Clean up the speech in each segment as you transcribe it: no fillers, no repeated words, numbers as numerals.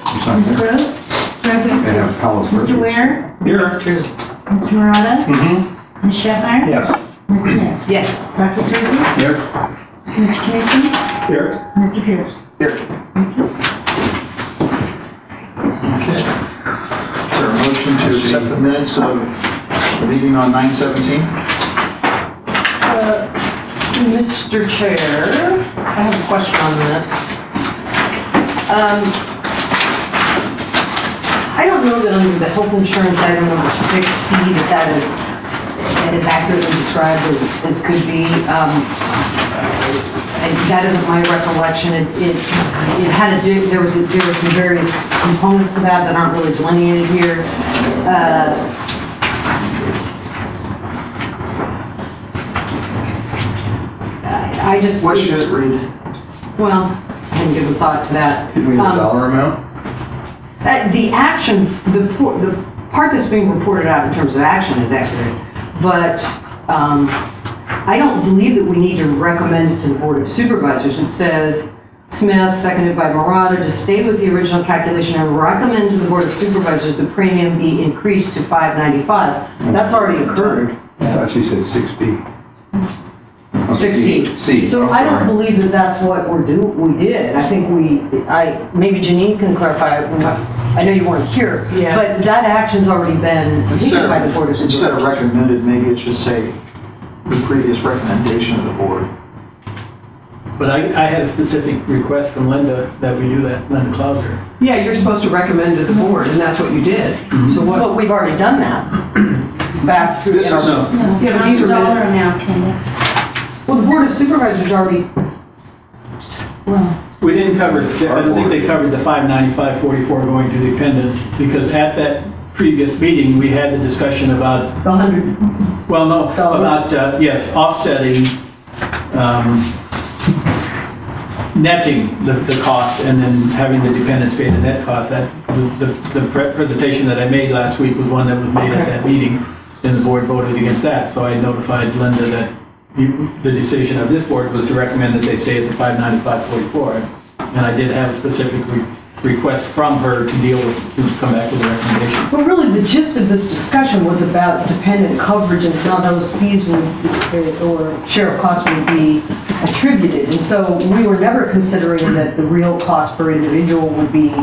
Ms. Gross? Present. Mr. Ware? Here. That's true. Mr. Murata? Mm-hmm. Ms. Shepard? Yes. Ms. Smith? Yes. Dr. Tursi? Here. Mr. Casey? Here. Mr. Pierce? Here. Okay. Is there a motion to accept the minutes of the meeting on 9/17? Mr. Chair, I have a question on this. I don't know that under the health insurance item number 6C that is accurately described as could be. And that isn't my recollection. It had to do, there were some various components to that aren't really delineated here. I just... What should it read? Well, I hadn't given thought to that. Did we have a dollar amount? The action, the part that's being reported out in terms of action is accurate, but I don't believe that we need to recommend it to the Board of Supervisors. It says, Smith, seconded by Murata, to stay with the original calculation and recommend to the Board of Supervisors the premium be increased to $5.95. That's already occurred. I thought she said 6B. 6C. C. So I don't believe that that's what we did. I think maybe Janine can clarify. I know you weren't here, but that action's already been completed by the Board of Supervisors. Instead of recommended, maybe it should say the previous recommendation of the board. But I had a specific request from Linda that we do that, Linda Clauser. Yeah, you're supposed to recommend to the board, and that's what you did. So what? But we've already done that. Back through. This is Yeah, but these are $1 minutes. amount, Kenda. Well, the Board of Supervisors already, We didn't cover, I don't think they covered the $595.44 going to dependents, because at that previous meeting, we had the discussion about, the 100. well, no, about, yes, offsetting, netting the cost and then having the dependents pay the net cost. That the presentation that I made last week was one that was made at that meeting, and the board voted against that. So I notified Linda that the decision of this board was to recommend that they stay at the $595.44. And I did have a specific request from her to deal with, to come back with a recommendation. But really, the gist of this discussion was about dependent coverage and how those fees would, or share of costs would be attributed. And so we were never considering that the real cost per individual would be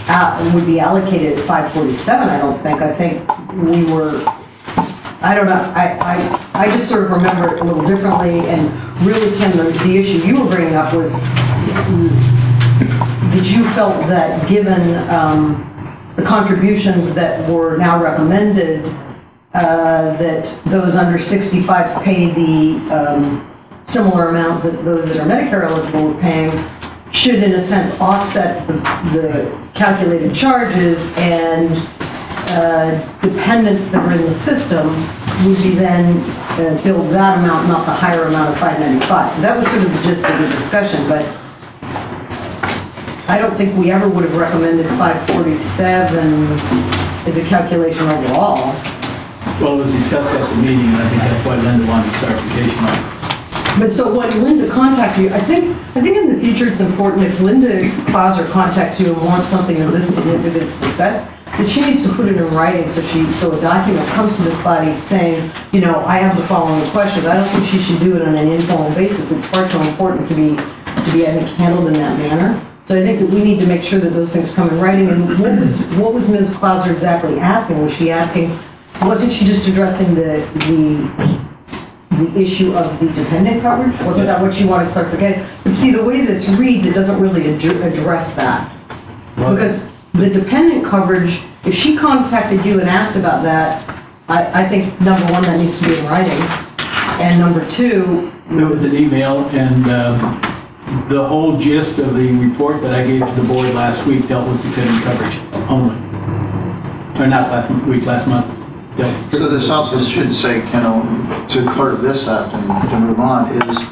allocated at $547, I don't think. I think we were, I don't know, I just sort of remember it a little differently. And really, Tim, the issue you were bringing up was that you felt that given the contributions that were now recommended, that those under 65 pay the similar amount that those that are Medicare eligible were paying, should in a sense offset the calculated charges, and dependents that are in the system would be then billed that amount, not the higher amount of $595. So that was sort of the gist of the discussion, but I don't think we ever would have recommended 547 as a calculation overall. Well, it was discussed at the meeting, and I think that's why Linda wanted clarification on it. But so when Linda contacted you, I think in the future it's important if Linda Clauser contacts you and wants something of this significance discussed, that she needs to put it in writing so a document comes to this body saying, you know, I have the following questions. I don't think she should do it on an informal basis. It's far too important to be I think, handled in that manner. So I think that we need to make sure that those things come in writing. And what was Ms. Clauser exactly asking? Was she asking, wasn't she just addressing the issue of the dependent coverage? Wasn't that what she wanted clarification? But see, the way this reads, it doesn't really address that. Because the dependent coverage, if she contacted you and asked about that, I think, number one, that needs to be in writing. And number two... There was an email, and the whole gist of the report that I gave to the board last week dealt with dependent coverage only. Or not last week, last month. So this also should say, to clear this up and to move on, is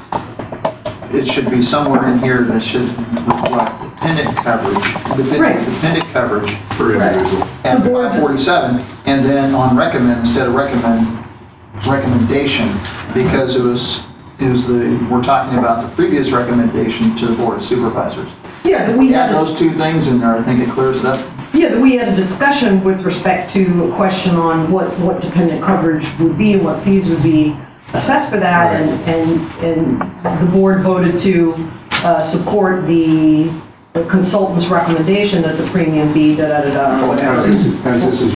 it should be somewhere in here that should reflect dependent coverage, dependent coverage For individual. at 547, and then on recommend instead of recommendation, because we're talking about the previous recommendation to the Board of Supervisors. Yeah, that If we we had add a those two things in there, I think it clears it up. Yeah, that we had a discussion with respect to a question on what dependent coverage would be and what fees would be assessed for that, and the board voted to support the consultant's recommendation that the premium be da-da-da-da, whatever. As this is